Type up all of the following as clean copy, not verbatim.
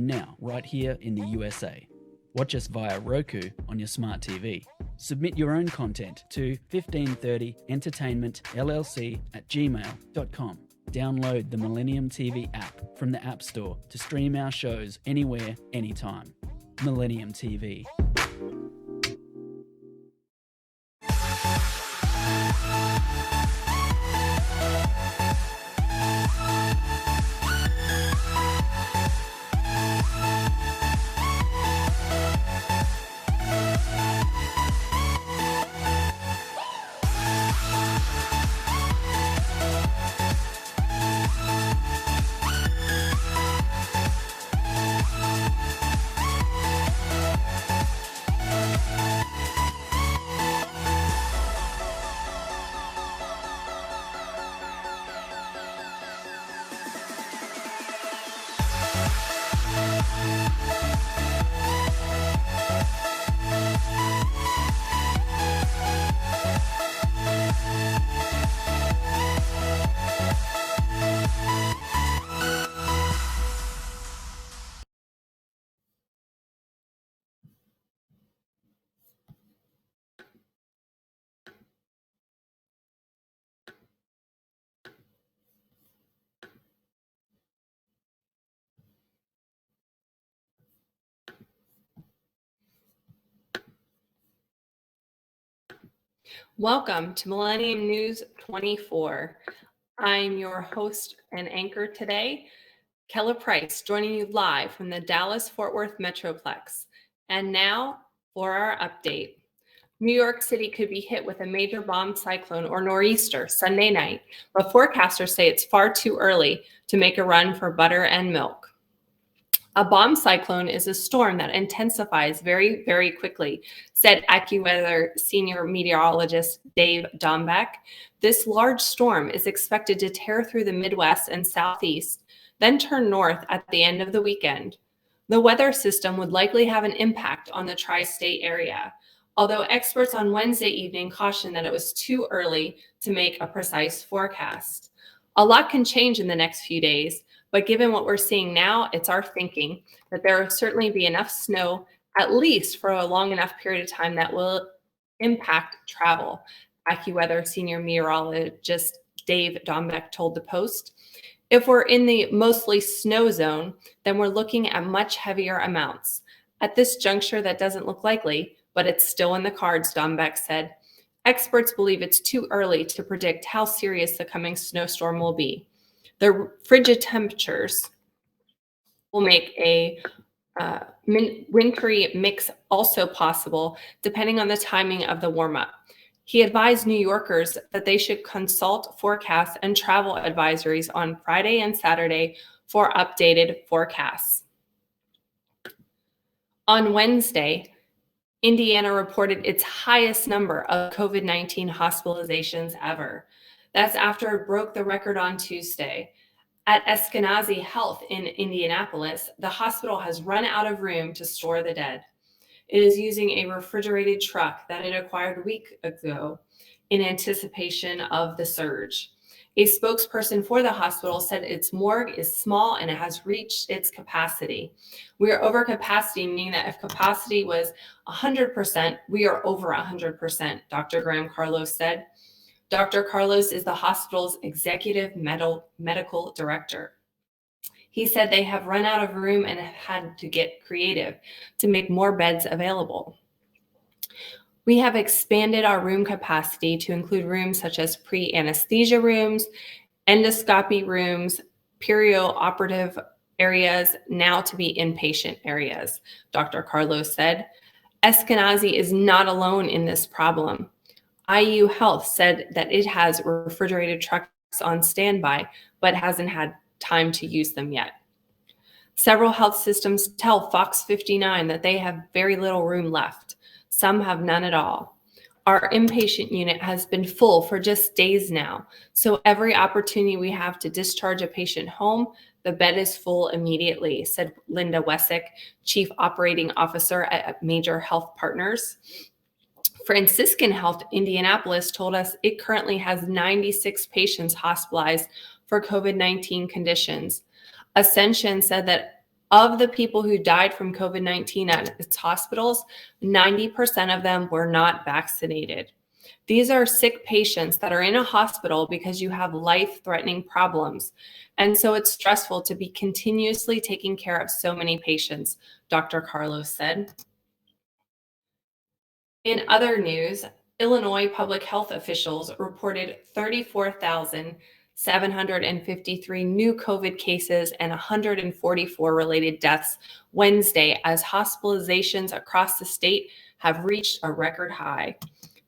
now right here in the USA. Watch us via Roku on your smart TV. Submit your own content to 1530entertainmentllc@gmail.com. Download the Millennium TV app from the App Store to stream our shows anywhere, anytime. Millennium TV. Welcome to Millennium News 24. I'm your host and anchor today, Kella Price, joining you live from the Dallas-Fort Worth Metroplex. And now for our update. New York City could be hit with a major bomb cyclone or nor'easter Sunday night, but forecasters say it's far too early to make a run for butter and milk. A bomb cyclone is a storm that intensifies very, very quickly, said AccuWeather senior meteorologist Dave Dombeck. This large storm is expected to tear through the Midwest and Southeast, then turn north at the end of the weekend. The weather system would likely have an impact on the tri-state area, although experts on Wednesday evening cautioned that it was too early to make a precise forecast. A lot can change in the next few days, but given what we're seeing now, it's our thinking that there will certainly be enough snow, at least for a long enough period of time, that will impact travel. AccuWeather senior meteorologist Dave Dombeck told the Post. If we're in the mostly snow zone, then we're looking at much heavier amounts. At this juncture, that doesn't look likely, but it's still in the cards, Dombeck said. Experts believe it's too early to predict how serious the coming snowstorm will be. The frigid temperatures will make a wintry mix also possible, depending on the timing of the warm-up. He advised New Yorkers that they should consult forecasts and travel advisories on Friday and Saturday for updated forecasts. On Wednesday, Indiana reported its highest number of COVID-19 hospitalizations ever. That's after it broke the record on Tuesday. At Eskenazi Health in Indianapolis, the hospital has run out of room to store the dead. It is using a refrigerated truck that it acquired a week ago in anticipation of the surge. A spokesperson for the hospital said its morgue is small and it has reached its capacity. We are over capacity, meaning that if capacity was 100%, we are over 100%, Dr. Graham Carlos said. Dr. Carlos is the hospital's executive medical director. He said they have run out of room and have had to get creative to make more beds available. We have expanded our room capacity to include rooms such as pre-anesthesia rooms, endoscopy rooms, perioperative areas, now to be inpatient areas, Dr. Carlos said. Eskenazi is not alone in this problem. IU Health said that it has refrigerated trucks on standby, but hasn't had time to use them yet. Several health systems tell Fox 59 that they have very little room left. Some have none at all. Our inpatient unit has been full for just days now, so every opportunity we have to discharge a patient home, the bed is full immediately, said Linda Wessick, Chief Operating Officer at Major Health Partners. Franciscan Health Indianapolis told us it currently has 96 patients hospitalized for COVID-19 conditions. Ascension said that Of the people who died from COVID-19 at its hospitals, 90% of them were not vaccinated. These are sick patients that are in a hospital because you have life-threatening problems. And so it's stressful to be continuously taking care of so many patients, Dr. Carlos said. In other news, Illinois public health officials reported 34,753 new COVID cases and 144 related deaths Wednesday as hospitalizations across the state have reached a record high.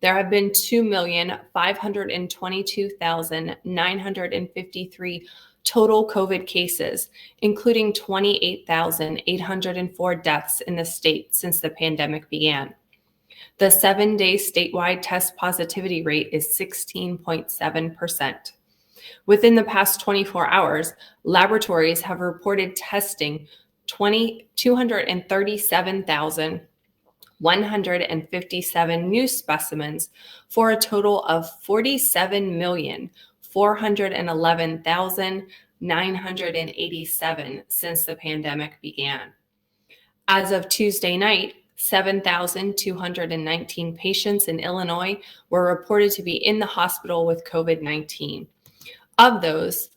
There have been 2,522,953 total COVID cases, including 28,804 deaths in the state since the pandemic began. The 7-day statewide test positivity rate is 16.7%. Within the past 24 hours, laboratories have reported testing 237,157 new specimens for a total of 47,411,987 since the pandemic began. As of Tuesday night, 7,219 patients in Illinois were reported to be in the hospital with COVID-19. Of those,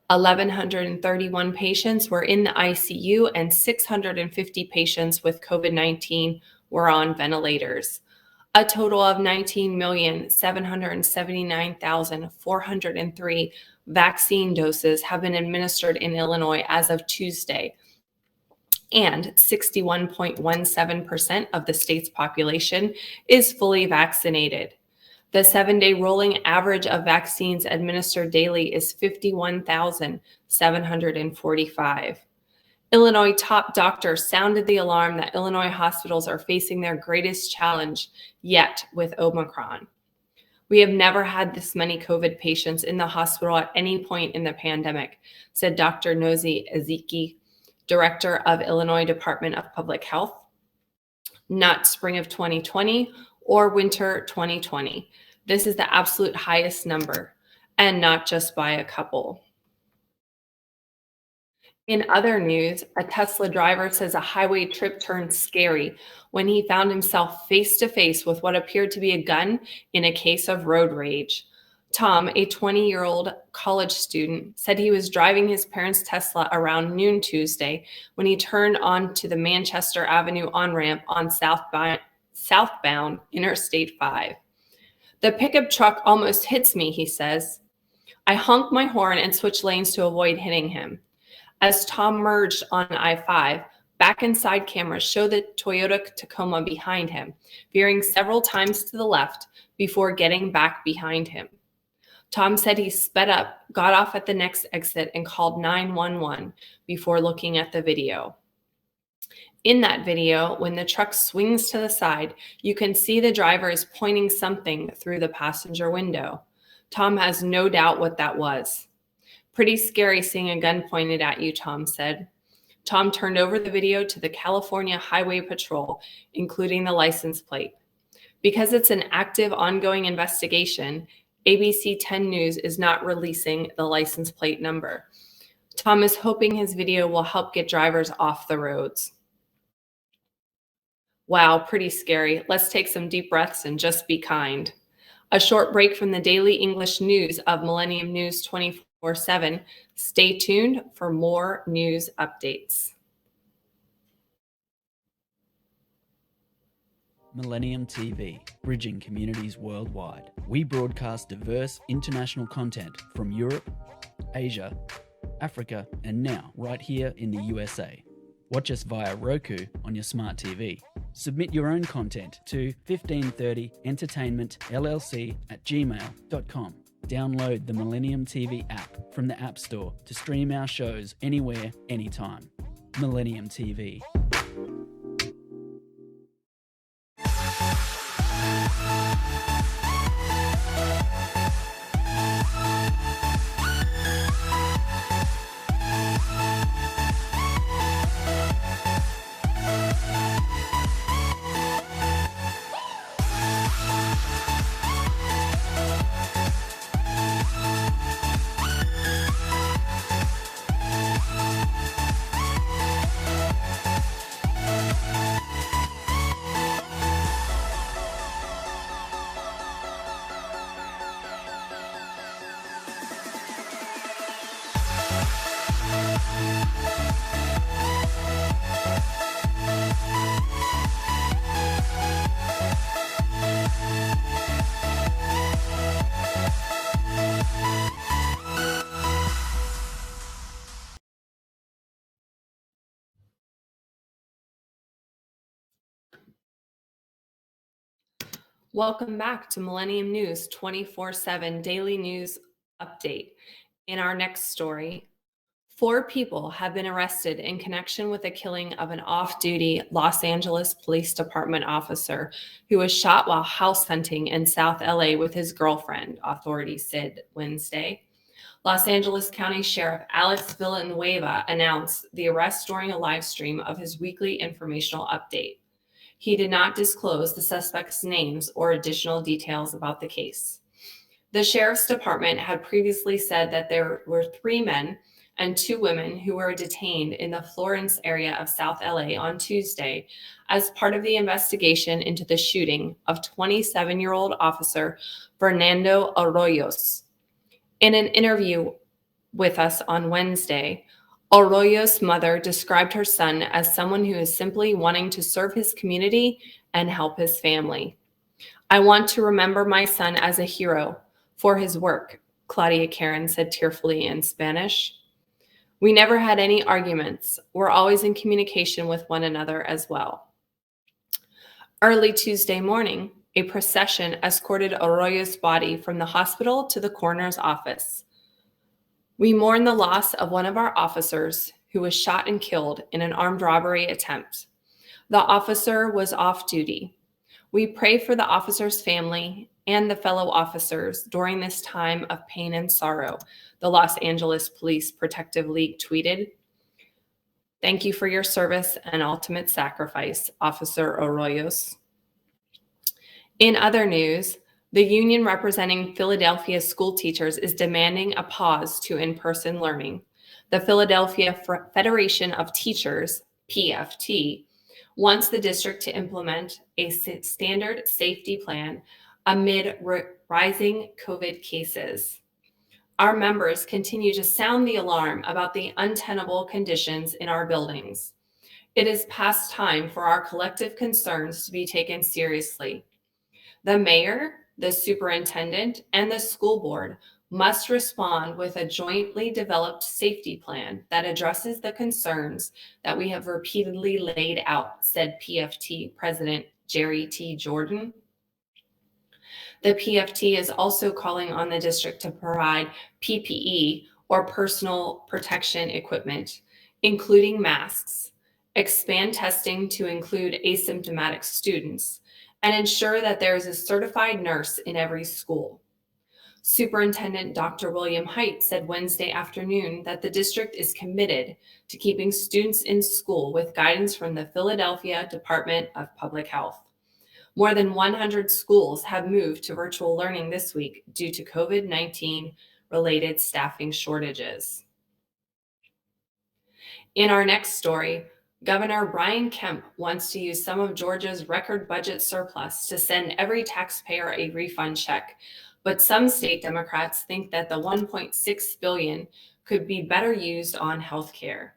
1,131 patients were in the ICU and 650 patients with COVID-19 were on ventilators. A total of 19,779,403 vaccine doses have been administered in Illinois as of Tuesday, and 61.17% of the state's population is fully vaccinated. The 7-day rolling average of vaccines administered daily is 51,745. Illinois top doctors sounded the alarm that Illinois hospitals are facing their greatest challenge yet with Omicron. We have never had this many COVID patients in the hospital at any point in the pandemic, said Dr. Nozi Ezeki, Director of Illinois Department of Public Health. Not spring of 2020 or winter 2020. This is the absolute highest number, and not just by a couple. In other news, a Tesla driver says a highway trip turned scary when he found himself face to face with what appeared to be a gun in a case of road rage. Tom, a 20-year-old college student, said he was driving his parents' Tesla around noon Tuesday when he turned onto the Manchester Avenue on-ramp on southbound Interstate 5. The pickup truck almost hits me, he says. I honked my horn and switched lanes to avoid hitting him. As Tom merged on I-5, back and side cameras show the Toyota Tacoma behind him, veering several times to the left before getting back behind him. Tom said he sped up, got off at the next exit, and called 911 before looking at the video. In that video, when the truck swings to the side, you can see the driver is pointing something through the passenger window. Tom has no doubt what that was. Pretty scary seeing a gun pointed at you, Tom said. Tom turned over the video to the California Highway Patrol, including the license plate. Because it's an active, ongoing investigation, ABC 10 News is not releasing the license plate number. Tom is hoping his video will help get drivers off the roads. Wow, pretty scary. Let's take some deep breaths and just be kind. A short break from the daily English news of Millennium News 24/7. Stay tuned for more news updates. Millennium TV, bridging communities worldwide. We broadcast diverse international content from Europe, Asia, Africa, and now right here in the USA. Watch us via Roku on your smart TV. Submit your own content to 1530entertainmentllc@gmail.com. Download the Millennium TV app from the App Store to stream our shows anywhere, anytime. Millennium TV. Welcome back to Millennium News 24/7 daily news update. In our next story, 4 people have been arrested in connection with the killing of an off-duty Los Angeles Police Department officer who was shot while house hunting in South LA with his girlfriend, authorities said Wednesday. Los Angeles County Sheriff Alex Villanueva announced the arrest during a live stream of his weekly informational update. He did not disclose the suspects' names or additional details about the case. The sheriff's department had previously said that there were 3 men and 2 women who were detained in the Florence area of South LA on Tuesday as part of the investigation into the shooting of 27-year-old officer Fernando Arroyos. In an interview with us on Wednesday, Arroyo's mother described her son as someone who is simply wanting to serve his community and help his family. "I want to remember my son as a hero for his work," Claudia Karen said tearfully in Spanish. "We never had any arguments. We're always in communication with one another as well." Early Tuesday morning, a procession escorted Arroyo's body from the hospital to the coroner's office. "We mourn the loss of one of our officers who was shot and killed in an armed robbery attempt. The officer was off duty. We pray for the officer's family and the fellow officers during this time of pain and sorrow," the Los Angeles Police Protective League tweeted. "Thank you for your service and ultimate sacrifice, Officer Arroyos." In other news, the union representing Philadelphia school teachers is demanding a pause to in-person learning. The Philadelphia Federation of Teachers, PFT, wants the district to implement a standard safety plan amid rising COVID cases. "Our members continue to sound the alarm about the untenable conditions in our buildings. It is past time for our collective concerns to be taken seriously. The mayor, the superintendent, and the school board must respond with a jointly developed safety plan that addresses the concerns that we have repeatedly laid out," said PFT President Jerry T. Jordan. The PFT is also calling on the district to provide PPE, or personal protection equipment, including masks, expand testing to include asymptomatic students, and ensure that there is a certified nurse in every school. Superintendent Dr. William Height said Wednesday afternoon that the district is committed to keeping students in school with guidance from the Philadelphia Department of Public Health. More than 100 schools have moved to virtual learning this week due to COVID-19 related staffing shortages. In our next story, Governor Brian Kemp wants to use some of Georgia's record budget surplus to send every taxpayer a refund check, but some state Democrats think that the $1.6 billion could be better used on health care.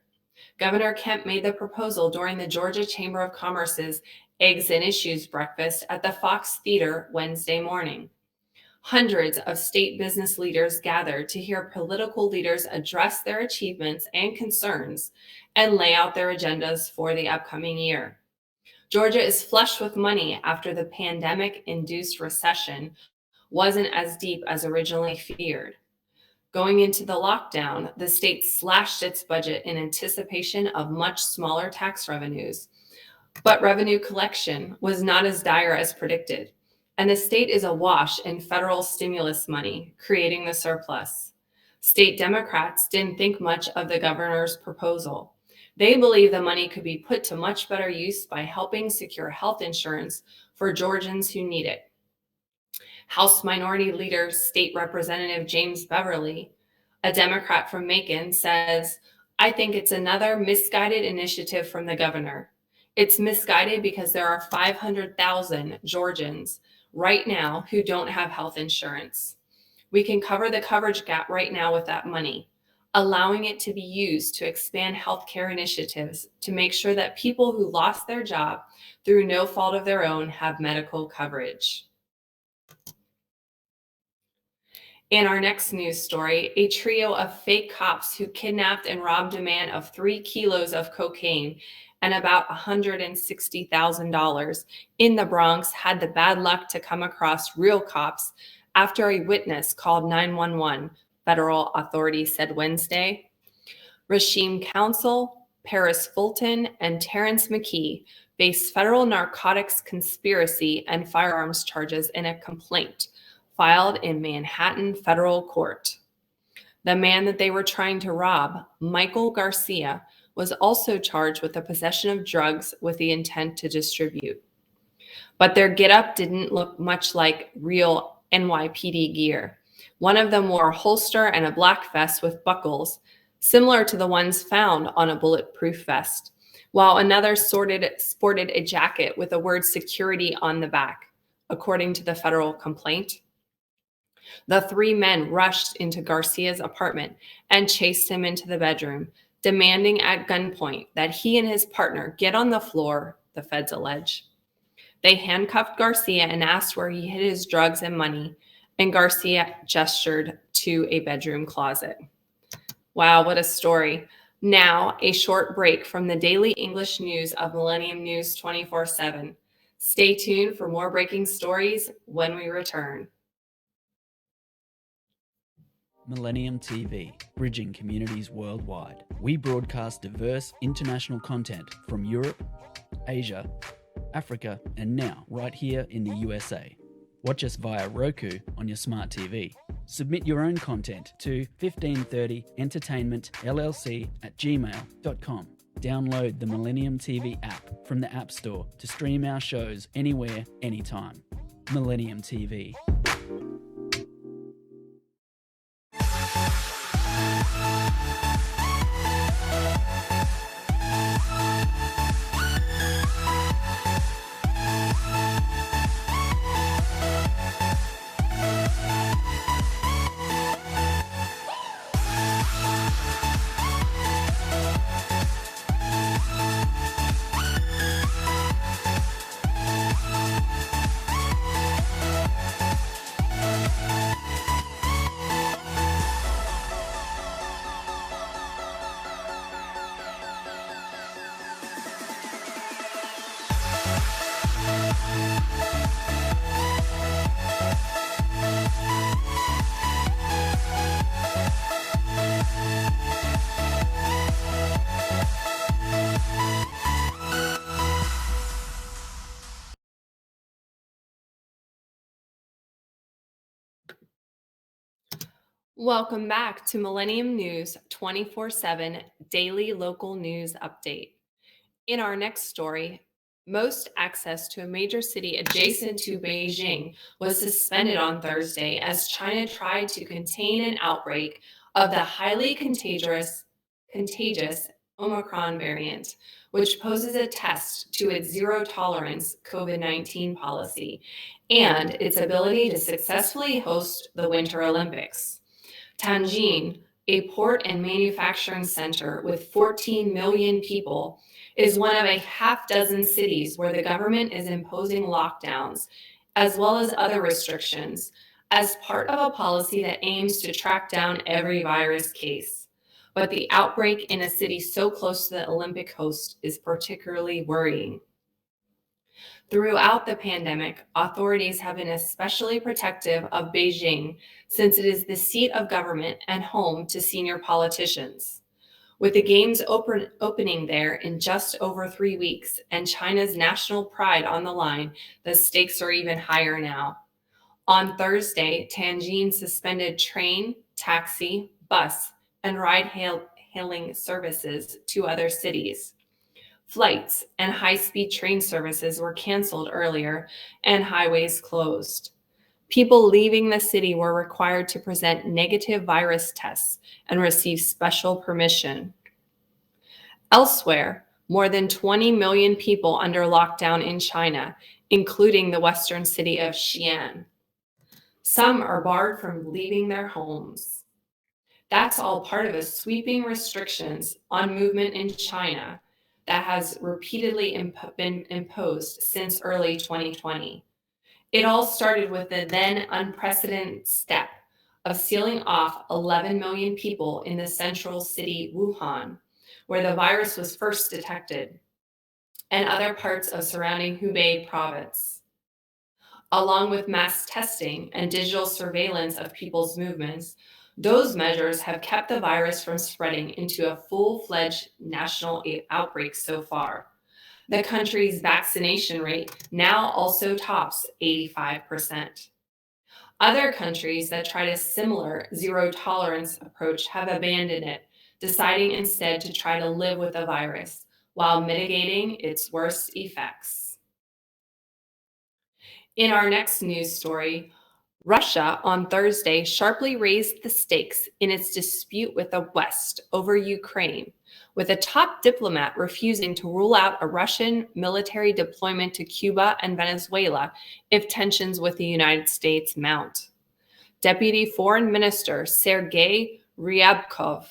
Governor Kemp made the proposal during the Georgia Chamber of Commerce's Eggs and Issues breakfast at the Fox Theater Wednesday morning. Hundreds of state business leaders gathered to hear political leaders address their achievements and concerns and lay out their agendas for the upcoming year. Georgia is flush with money after the pandemic-induced recession wasn't as deep as originally feared. Going into the lockdown, the state slashed its budget in anticipation of much smaller tax revenues, but revenue collection was not as dire as predicted, and the state is awash in federal stimulus money, creating the surplus. State Democrats didn't think much of the governor's proposal. They believe the money could be put to much better use by helping secure health insurance for Georgians who need it. House Minority Leader State Representative James Beverly, a Democrat from Macon, says, "I think it's another misguided initiative from the governor. It's misguided because there are 500,000 Georgians right now who don't have health insurance. We can cover the coverage gap right now with that money, allowing it to be used to expand healthcare initiatives to make sure that people who lost their job through no fault of their own have medical coverage." In our next news story, a trio of fake cops who kidnapped and robbed a man of 3 kilos of cocaine and about $160,000 in the Bronx had the bad luck to come across real cops after a witness called 911, federal authorities said Wednesday. Rashim Counsel, Paris Fulton, and Terrence McKee face federal narcotics conspiracy and firearms charges in a complaint filed in Manhattan federal court. The man that they were trying to rob, Michael Garcia, was also charged with the possession of drugs with the intent to distribute. But their getup didn't look much like real NYPD gear. One of them wore a holster and a black vest with buckles, similar to the ones found on a bulletproof vest, while another sported a jacket with the word security on the back, according to the federal complaint. The three men rushed into Garcia's apartment and chased him into the bedroom, demanding at gunpoint that he and his partner get on the floor, the feds allege. They handcuffed Garcia and asked where he hid his drugs and money, and Garcia gestured to a bedroom closet. Wow, what a story. Now, a short break from the daily English news of Millennium News 24/7. Stay tuned for more breaking stories when we return. Millennium TV, bridging communities worldwide. We broadcast diverse international content from Europe, Asia, Africa, and now right here in the USA. Watch us via Roku on your smart TV. Submit your own content to 1530entertainmentllc@gmail.com. Download the Millennium TV app from the App Store to stream our shows anywhere, anytime. Millennium TV. Welcome back to Millennium News 24/7 Daily Local News Update. In our next story, most access to a major city adjacent to Beijing was suspended on Thursday as China tried to contain an outbreak of the highly contagious Omicron variant, which poses a test to its zero-tolerance COVID-19 policy and its ability to successfully host the Winter Olympics. Tianjin, a port and manufacturing center with 14 million people, is one of a half dozen cities where the government is imposing lockdowns, as well as other restrictions, as part of a policy that aims to track down every virus case. But the outbreak in a city so close to the Olympic host is particularly worrying. Throughout the pandemic, authorities have been especially protective of Beijing since it is the seat of government and home to senior politicians. With the Games opening there in just over 3 weeks and China's national pride on the line, the stakes are even higher now. On Thursday, Tianjin suspended train, taxi, bus, and ride-hailing services to other cities. Flights and high-speed train services were canceled earlier and highways closed. People leaving the city were required to present negative virus tests and receive special permission. Elsewhere, more than 20 million people under lockdown in China, including the western city of Xi'an. Some are barred from leaving their homes. That's all part of the sweeping restrictions on movement in China that has repeatedly been imposed since early 2020. It all started with the then unprecedented step of sealing off 11 million people in the central city Wuhan, where the virus was first detected. and other parts of surrounding Hubei province. Along with mass testing and digital surveillance of people's movements, those measures have kept the virus from spreading into a full-fledged national outbreak so far. The country's vaccination rate now also tops 85%. Other countries that tried a similar zero-tolerance approach have abandoned it, deciding instead to try to live with the virus while mitigating its worst effects. In our next news story, Russia on Thursday sharply raised the stakes in its dispute with the West over Ukraine, with a top diplomat refusing to rule out a Russian military deployment to Cuba and Venezuela if tensions with the United States mount. Deputy Foreign Minister Sergei Ryabkov,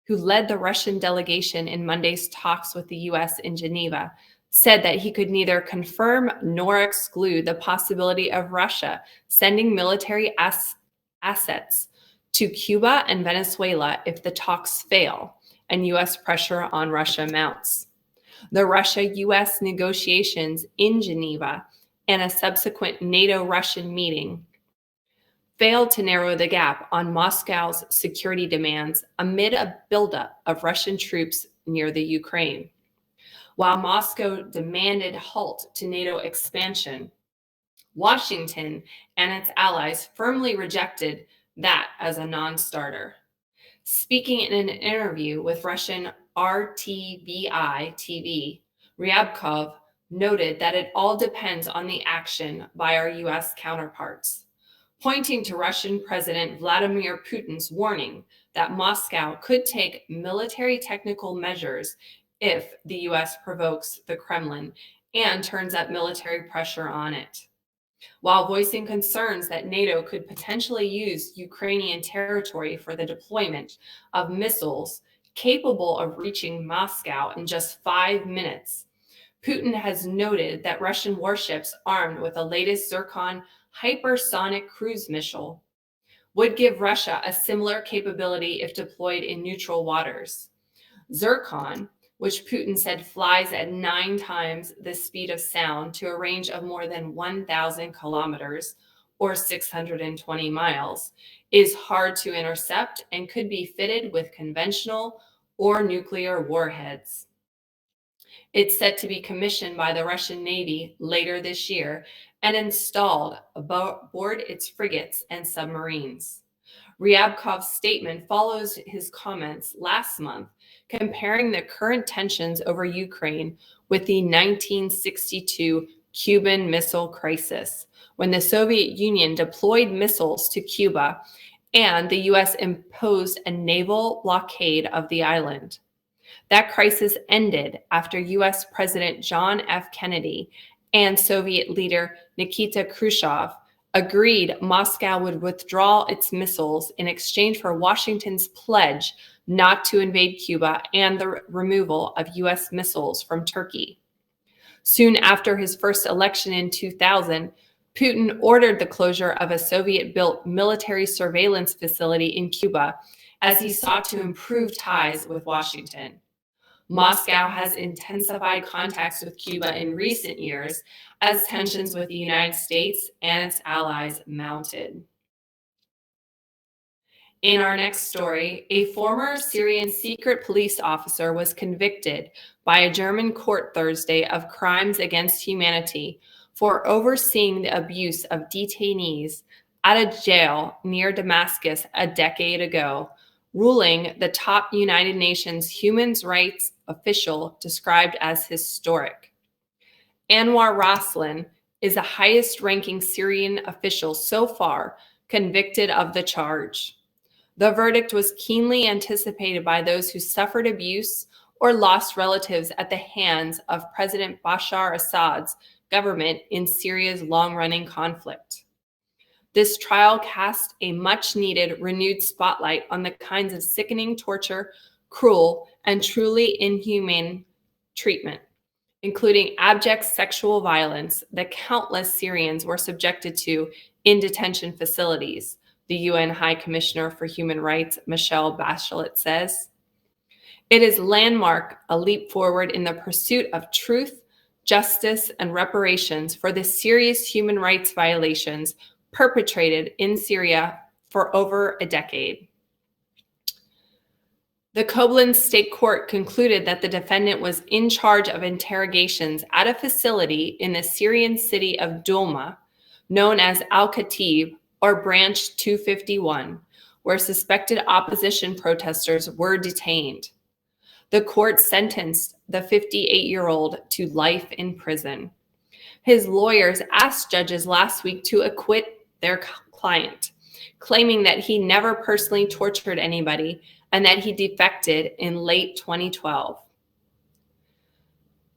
who led the Russian delegation in Monday's talks with the U.S. in Geneva, said that he could neither confirm nor exclude the possibility of Russia sending military assets to Cuba and Venezuela if the talks fail and U.S. pressure on Russia mounts. The Russia-U.S. negotiations in Geneva and a subsequent NATO-Russian meeting failed to narrow the gap on Moscow's security demands amid a buildup of Russian troops near the Ukraine. While Moscow demanded halt to NATO expansion, Washington and its allies firmly rejected that as a non-starter. Speaking in an interview with Russian RTVI TV, Ryabkov noted that it all depends on the action by our U.S. counterparts, pointing to Russian President Vladimir Putin's warning that Moscow could take military technical measures if the U.S. provokes the Kremlin and turns up military pressure on it, while voicing concerns that NATO could potentially use Ukrainian territory for the deployment of missiles capable of reaching Moscow in just 5 minutes. Putin has noted that Russian warships armed with the latest Zircon hypersonic cruise missile would give Russia a similar capability if deployed in neutral waters. Zircon, which Putin said flies at 9 times the speed of sound to a range of more than 1,000 kilometers or 620 miles, is hard to intercept and could be fitted with conventional or nuclear warheads. It's set to be commissioned by the Russian Navy later this year and installed aboard its frigates and submarines. Ryabkov's statement follows his comments last month comparing the current tensions over Ukraine with the 1962 Cuban Missile Crisis, when the Soviet Union deployed missiles to Cuba and the U.S. imposed a naval blockade of the island. That crisis ended after U.S. President John F. Kennedy and Soviet leader Nikita Khrushchev agreed Moscow would withdraw its missiles in exchange for Washington's pledge not to invade Cuba and the removal of U.S. missiles from Turkey. Soon after his first election in 2000, Putin ordered the closure of a Soviet-built military surveillance facility in Cuba as he sought to improve ties with Washington. Moscow has intensified contacts with Cuba in recent years as tensions with the United States and its allies mounted. In our next story, a former Syrian secret police officer was convicted by a German court Thursday of crimes against humanity for overseeing the abuse of detainees at a jail near Damascus a decade ago, ruling the top United Nations human rights official described as historic. Anwar Raslan is the highest-ranking Syrian official so far convicted of the charge. The verdict was keenly anticipated by those who suffered abuse or lost relatives at the hands of President Bashar Assad's government in Syria's long-running conflict. This trial cast a much-needed renewed spotlight on the kinds of sickening torture, cruel, and truly inhumane treatment, including abject sexual violence that countless Syrians were subjected to in detention facilities, the UN High Commissioner for Human Rights, Michelle Bachelet, says. It is landmark, a leap forward in the pursuit of truth, justice, and reparations for the serious human rights violations perpetrated in Syria for over a decade. The Koblenz State Court concluded that the defendant was in charge of interrogations at a facility in the Syrian city of Douma, known as Al-Khatib or Branch 251, where suspected opposition protesters were detained. The court sentenced the 58-year-old to life in prison. His lawyers asked judges last week to acquit their client, claiming that he never personally tortured anybody and that he defected in late 2012.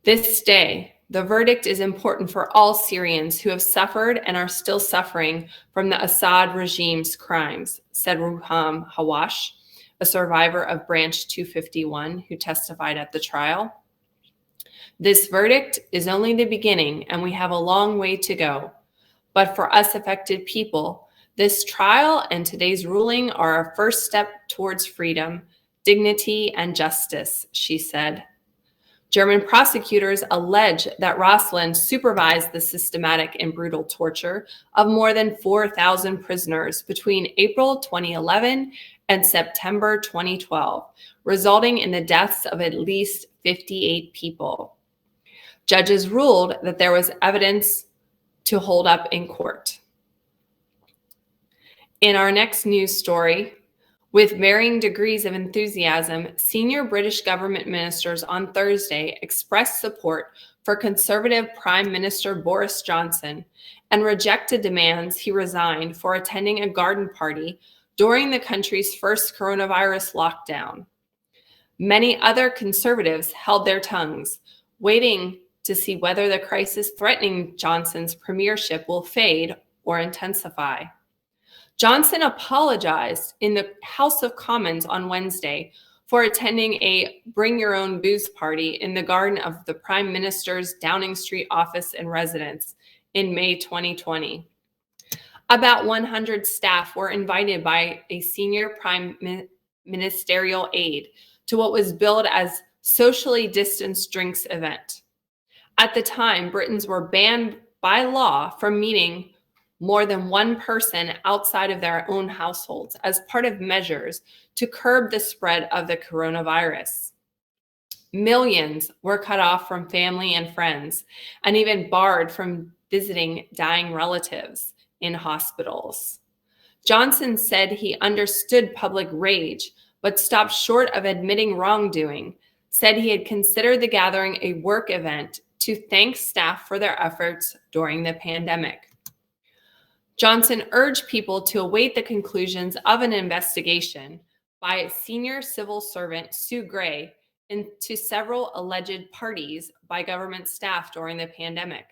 This day, the verdict is important for all Syrians who have suffered and are still suffering from the Assad regime's crimes, said Ruham Hawash, a survivor of Branch 251 who testified at the trial. This verdict is only the beginning, and we have a long way to go. But for us affected people, this trial and today's ruling are a first step towards freedom, dignity, and justice, she said. German prosecutors allege that Rosland supervised the systematic and brutal torture of more than 4,000 prisoners between April 2011 and September 2012, resulting in the deaths of at least 58 people. Judges ruled that there was evidence to hold up in court. In our next news story, with varying degrees of enthusiasm, senior British government ministers on Thursday expressed support for Conservative Prime Minister Boris Johnson and rejected demands he resign for attending a garden party during the country's first coronavirus lockdown. Many other Conservatives held their tongues, waiting to see whether the crisis threatening Johnson's premiership will fade or intensify. Johnson apologized in the House of Commons on Wednesday for attending a bring your own booze party in the garden of the Prime Minister's Downing Street office and residence in May 2020. About 100 staff were invited by a senior prime ministerial aide to what was billed as socially distanced drinks event. At the time, Britons were banned by law from meeting more than one person outside of their own households as part of measures to curb the spread of the coronavirus. Millions were cut off from family and friends, and even barred from visiting dying relatives in hospitals. Johnson said he understood public rage, but stopped short of admitting wrongdoing, said he had considered the gathering a work event to thank staff for their efforts during the pandemic. Johnson urged people to await the conclusions of an investigation by senior civil servant Sue Gray into several alleged parties by government staff during the pandemic.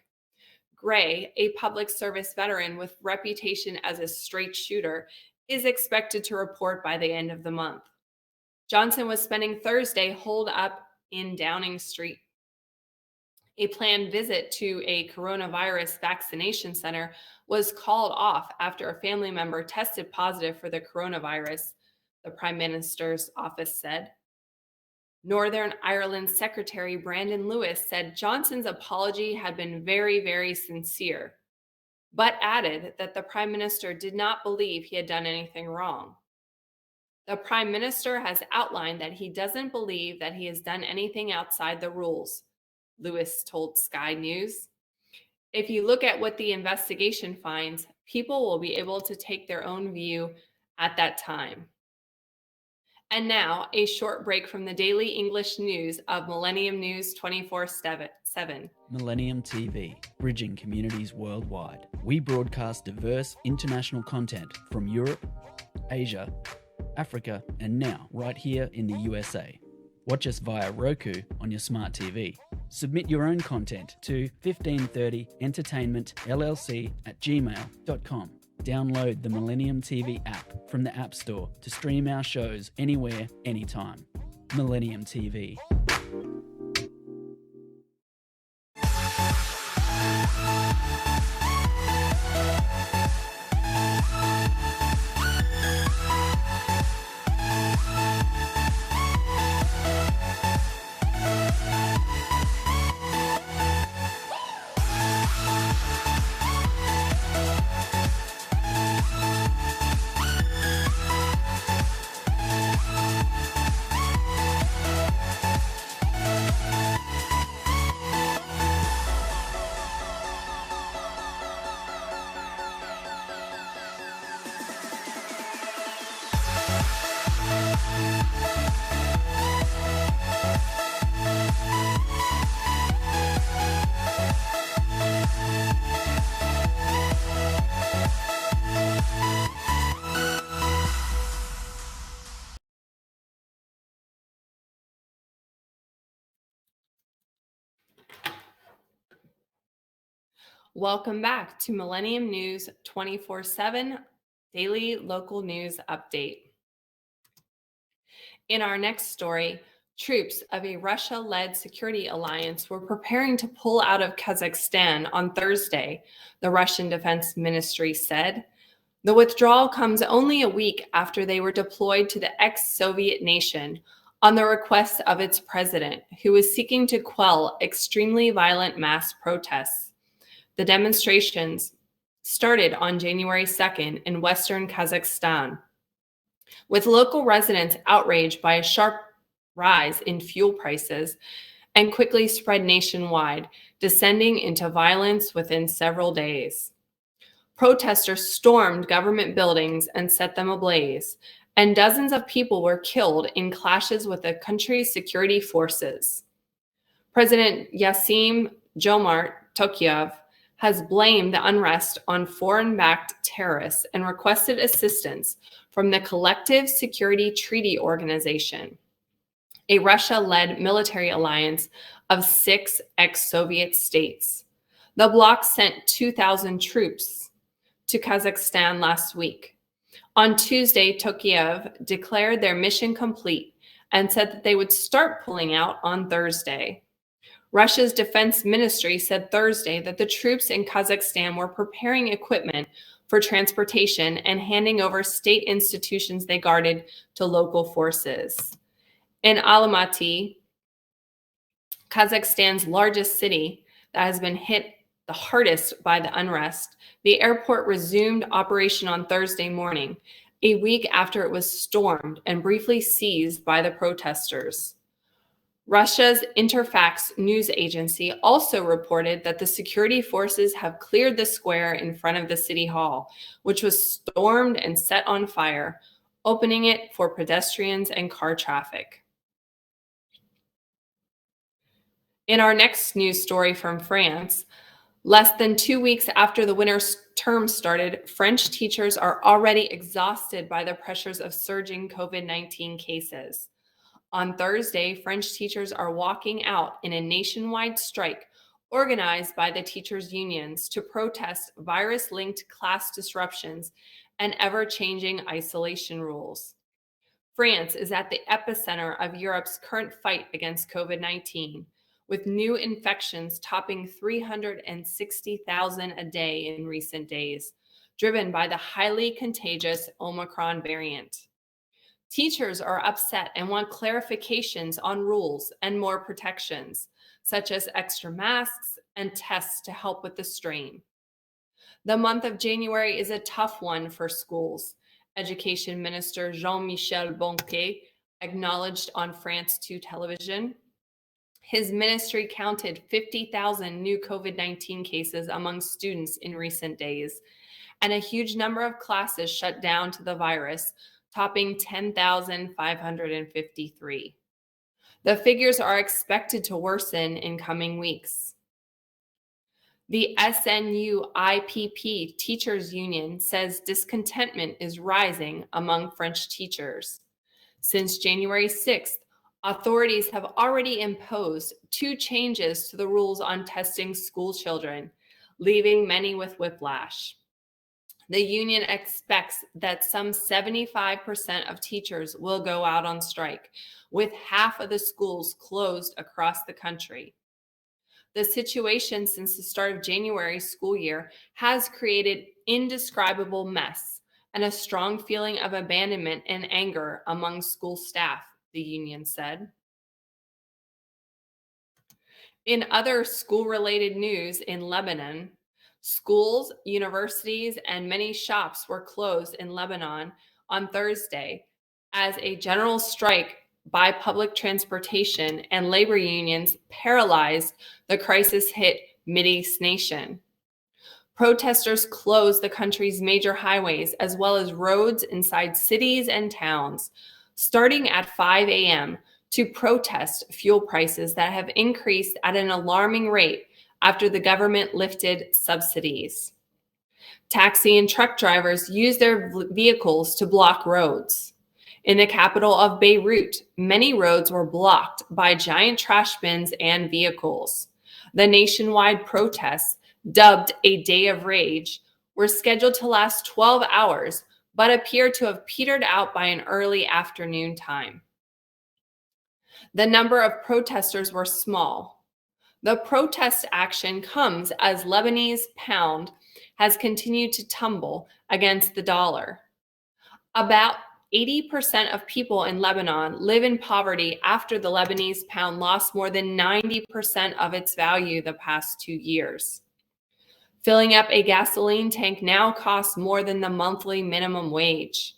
Gray, a public service veteran with reputation as a straight shooter, is expected to report by the end of the month. Johnson was spending Thursday holed up in Downing Street. A planned visit to a coronavirus vaccination center was called off after a family member tested positive for the coronavirus, the Prime Minister's office said. Northern Ireland Secretary Brandon Lewis said Johnson's apology had been very, very sincere, but added that the Prime Minister did not believe he had done anything wrong. The Prime Minister has outlined that he doesn't believe that he has done anything outside the rules, Lewis told Sky News. If you look at what the investigation finds, people will be able to take their own view at that time. And now, a short break from the daily English news of Millennium News 24/7. Millennium TV, bridging communities worldwide. We broadcast diverse international content from Europe, Asia, Africa, and now right here in the USA. Watch us via Roku on your smart TV. Submit your own content to 1530entertainmentllc@gmail.com. Download the Millennium TV app from the App Store to stream our shows anywhere, anytime. Millennium TV. Welcome back to Millennium News 24/7 daily local news update. In our next story, troops of a Russia-led security alliance were preparing to pull out of Kazakhstan on Thursday, the Russian Defense Ministry said. The withdrawal comes only a week after they were deployed to the ex-Soviet nation on the request of its president, who was seeking to quell extremely violent mass protests. The demonstrations started on January 2nd in western Kazakhstan, with local residents outraged by a sharp rise in fuel prices and quickly spread nationwide, descending into violence within several days. Protesters stormed government buildings and set them ablaze, and dozens of people were killed in clashes with the country's security forces. President Yasim Jomart Tokayev has blamed the unrest on foreign-backed terrorists and requested assistance from the Collective Security Treaty Organization, a Russia-led military alliance of 6 ex-Soviet states. The bloc sent 2,000 troops to Kazakhstan last week. On Tuesday, Tokayev declared their mission complete and said that they would start pulling out on Thursday. Russia's defense ministry said Thursday that the troops in Kazakhstan were preparing equipment for transportation and handing over state institutions they guarded to local forces. In Almaty, Kazakhstan's largest city that has been hit the hardest by the unrest, the airport resumed operation on Thursday morning, a week after it was stormed and briefly seized by the protesters. Russia's Interfax news agency also reported that the security forces have cleared the square in front of the city hall, which was stormed and set on fire, opening it for pedestrians and car traffic. In our next news story from France, less than 2 weeks after the winter term started, French teachers are already exhausted by the pressures of surging COVID-19 cases. On Thursday, French teachers are walking out in a nationwide strike organized by the teachers' unions to protest virus-linked class disruptions and ever-changing isolation rules. France is at the epicenter of Europe's current fight against COVID-19, with new infections topping 360,000 a day in recent days, driven by the highly contagious Omicron variant. Teachers are upset and want clarifications on rules and more protections, such as extra masks and tests to help with the strain. The month of January is a tough one for schools, Education Minister Jean-Michel Blanquer acknowledged on France 2 television. His ministry counted 50,000 new COVID-19 cases among students in recent days, and a huge number of classes shut down to the virus, topping 10,553. The figures are expected to worsen in coming weeks. The SNU-IPP Teachers Union says discontentment is rising among French teachers. Since January 6th, authorities have already imposed 2 changes to the rules on testing school children, leaving many with whiplash. The union expects that some 75% of teachers will go out on strike, with half of the schools closed across the country. The situation since the start of January's school year has created indescribable mess and a strong feeling of abandonment and anger among school staff, the union said. In other school-related news in Lebanon, schools, universities, and many shops were closed in Lebanon on Thursday as a general strike by public transportation and labor unions paralyzed the crisis-hit Mideast nation. Protesters closed the country's major highways as well as roads inside cities and towns, starting at 5 a.m. to protest fuel prices that have increased at an alarming rate after the government lifted subsidies. Taxi and truck drivers used their vehicles to block roads. In the capital of Beirut, many roads were blocked by giant trash bins and vehicles. The nationwide protests dubbed a day of rage, were scheduled to last 12 hours, but appear to have petered out by an early afternoon time. The number of protesters were small. The protest action comes as Lebanese pound has continued to tumble against the dollar. About 80% of people in Lebanon live in poverty after the Lebanese pound lost more than 90% of its value the past 2 years. Filling up a gasoline tank now costs more than the monthly minimum wage.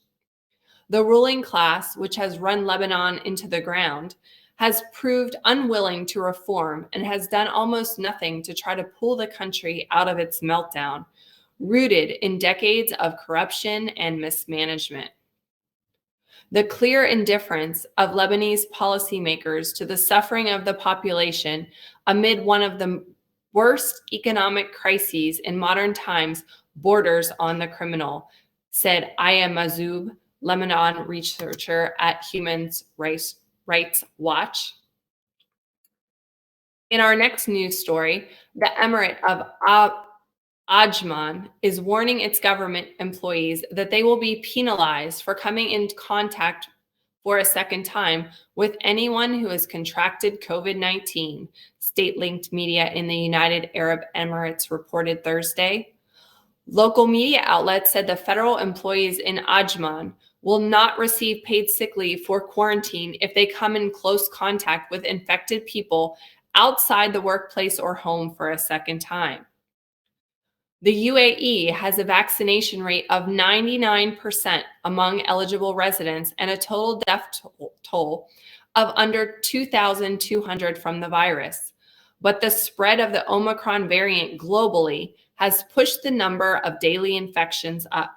The ruling class, which has run Lebanon into the ground, has proved unwilling to reform and has done almost nothing to try to pull the country out of its meltdown, rooted in decades of corruption and mismanagement. The clear indifference of Lebanese policymakers to the suffering of the population amid one of the worst economic crises in modern times borders on the criminal, said Aya Mazoub, Lebanon researcher at Human Rights Watch. In our next news story, the Emirate of Ajman is warning its government employees that they will be penalized for coming in contact for a second time with anyone who has contracted COVID-19, state-linked media in the United Arab Emirates reported Thursday. Local media outlets said the federal employees in Ajman will not receive paid sick leave for quarantine if they come in close contact with infected people outside the workplace or home for a second time. The UAE has a vaccination rate of 99% among eligible residents and a total death toll of under 2,200 from the virus. But the spread of the Omicron variant globally has pushed the number of daily infections up.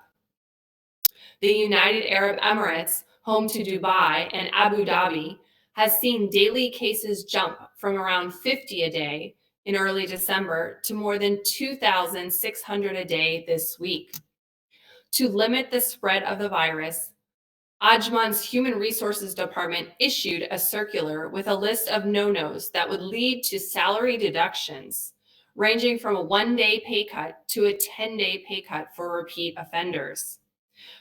The United Arab Emirates, home to Dubai and Abu Dhabi, has seen daily cases jump from around 50 a day in early December to more than 2,600 a day this week. To limit the spread of the virus, Ajman's Human Resources Department issued a circular with a list of no-nos that would lead to salary deductions, ranging from a 1-day pay cut to a 10-day pay cut for repeat offenders.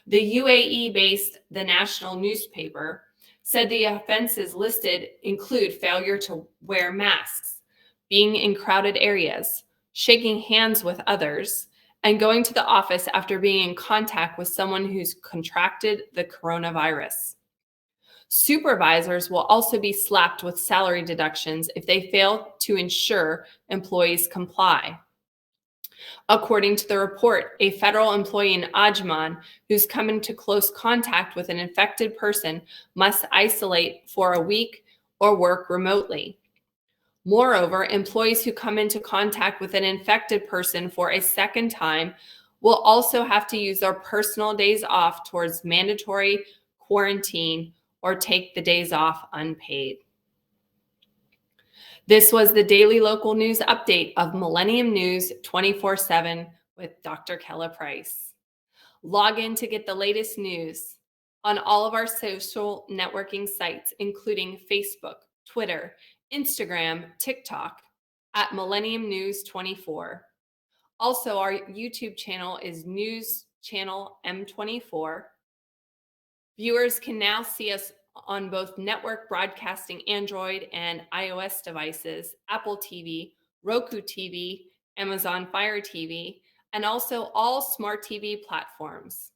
The UAE-based The National newspaper said the offenses listed include failure to wear masks, being in crowded areas, shaking hands with others, and going to the office after being in contact with someone who's contracted the coronavirus. Supervisors will also be slapped with salary deductions if they fail to ensure employees comply. According to the report, a federal employee in Ajman who's come into close contact with an infected person must isolate for a week or work remotely. Moreover, employees who come into contact with an infected person for a second time will also have to use their personal days off towards mandatory quarantine or take the days off unpaid. This was the daily local news update of Millennium News 24/7 with Dr. Kella Price. Log in to get the latest news on all of our social networking sites, including Facebook, Twitter, Instagram, TikTok at Millennium News 24. Also, our YouTube channel is News Channel M24. Viewers can now see us on both network broadcasting Android and iOS devices, Apple TV, Roku TV, Amazon Fire TV, and also all smart TV platforms.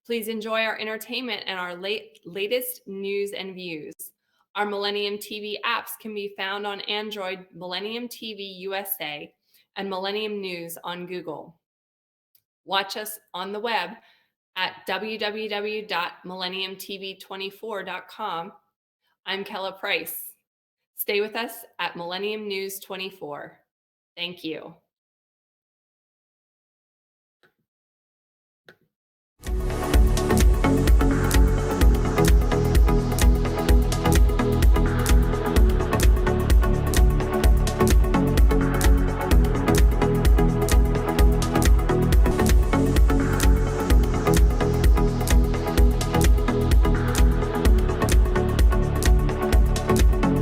Please enjoy our entertainment and our latest news and views. Our Millennium TV apps can be found on Android, Millennium TV USA, and Millennium News on Google. Watch us on the web at www.millenniumtv24.com. I'm Kella Price. Stay with us at Millennium News 24. Thank you.